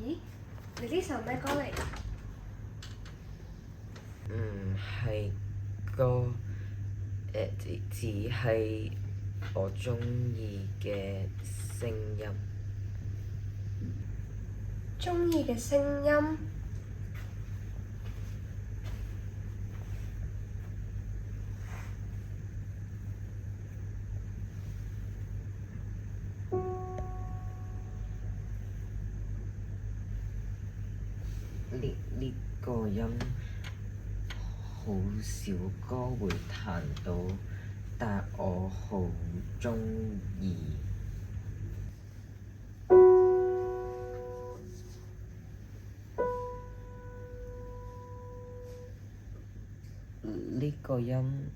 咦？你呢首咩歌嚟㗎？唔係歌，只係我鍾意嘅聲音。鍾意嘅聲音。呢個音好少歌會彈到，但我好鍾意。呢個音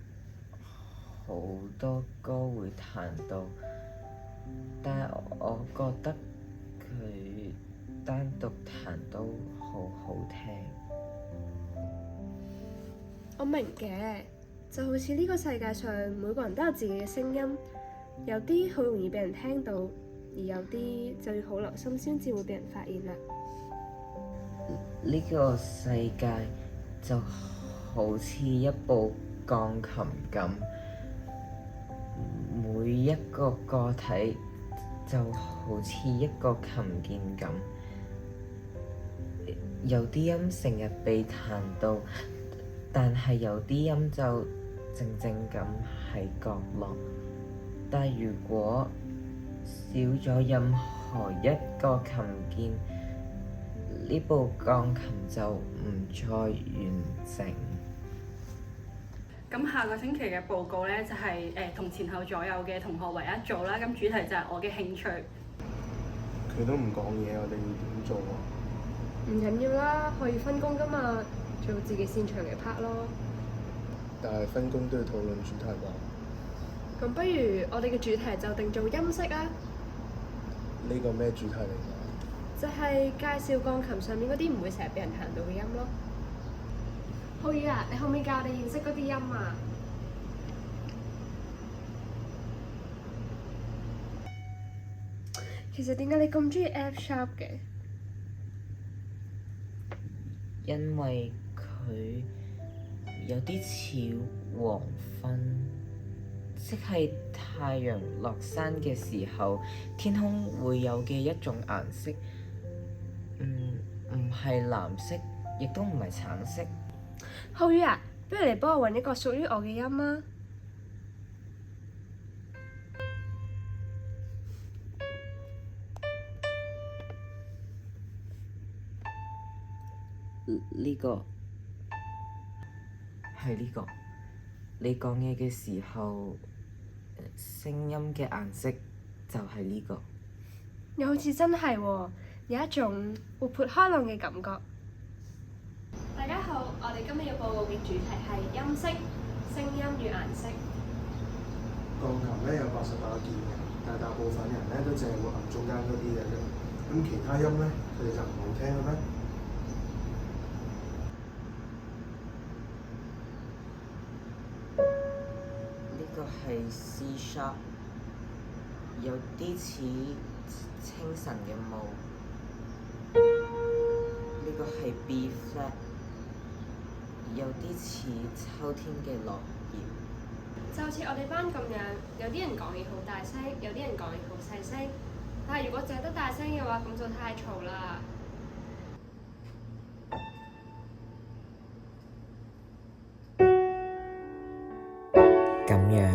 好多歌會彈到，但我覺得佢單獨彈都好好聽。我明嘅，就好似呢個世界上每個人都有自己嘅聲音，有啲好容易俾人聽到，而有啲就要好留心先至會俾人發現啦。呢個世界就好似一部鋼琴咁，每一個個體就好似一個琴鍵咁，有啲音成日被彈到，但係有啲音就靜靜咁喺角落。但如果少咗任何一個琴鍵，呢部鋼琴就唔再完整。咁下個星期嘅報告呢，就係同前後左右嘅同學唯一做啦。咁主題就係我嘅興趣。佢都唔講嘢，我哋要點做啊？唔緊要啦，可以分工㗎嘛，做自己擅長嘅 part 咯。但係分工都要討論主題吧。咁不如我哋嘅主題就定做音色啊！呢個咩主題嚟㗎？就係介紹鋼琴上面嗰啲唔會成日俾人彈到嘅音咯。浩宇啊，你可唔可以教我哋認識嗰啲音啊？其實點解你咁鍾意 F sharp 嘅？因為佢有啲似黃昏，即係太陽落山嘅時候，天空會有嘅一種顏色。唔係藍色，亦都唔係橙色。浩宇啊，不如你幫我揾一個屬於我嘅音啊！呢個係呢個。你講嘢嘅時候，聲音嘅顏色就係呢個。又好似真係喎，有一種活潑開朗嘅感覺。大家好，我哋今日要報告嘅主題係音色、聲音與顏色。鋼琴咧有88鍵嘅，但係大部分人咧都淨係會按中間嗰啲嘅啫。咁其他音咧，佢哋就唔好聽嘅咩？呢個係 C sharp，有啲似清晨嘅霧。呢個係 B flat，有啲似秋天嘅落葉。就好似我哋班咁樣，有啲人講嘢好大聲，有啲人講嘢好細聲。但係如果淨係得大聲嘅話，咁就太嘈啦。咁樣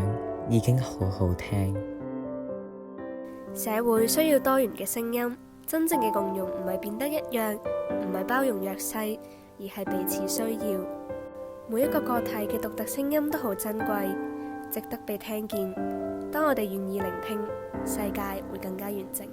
已經好好聽。社會需要多元嘅聲音，真正嘅共融唔係變得一樣，唔係包容弱勢，而係彼此需要。每一個個體嘅獨特聲音都好珍貴，值得被聽見。當我哋願意聆聽，世界會更加完整。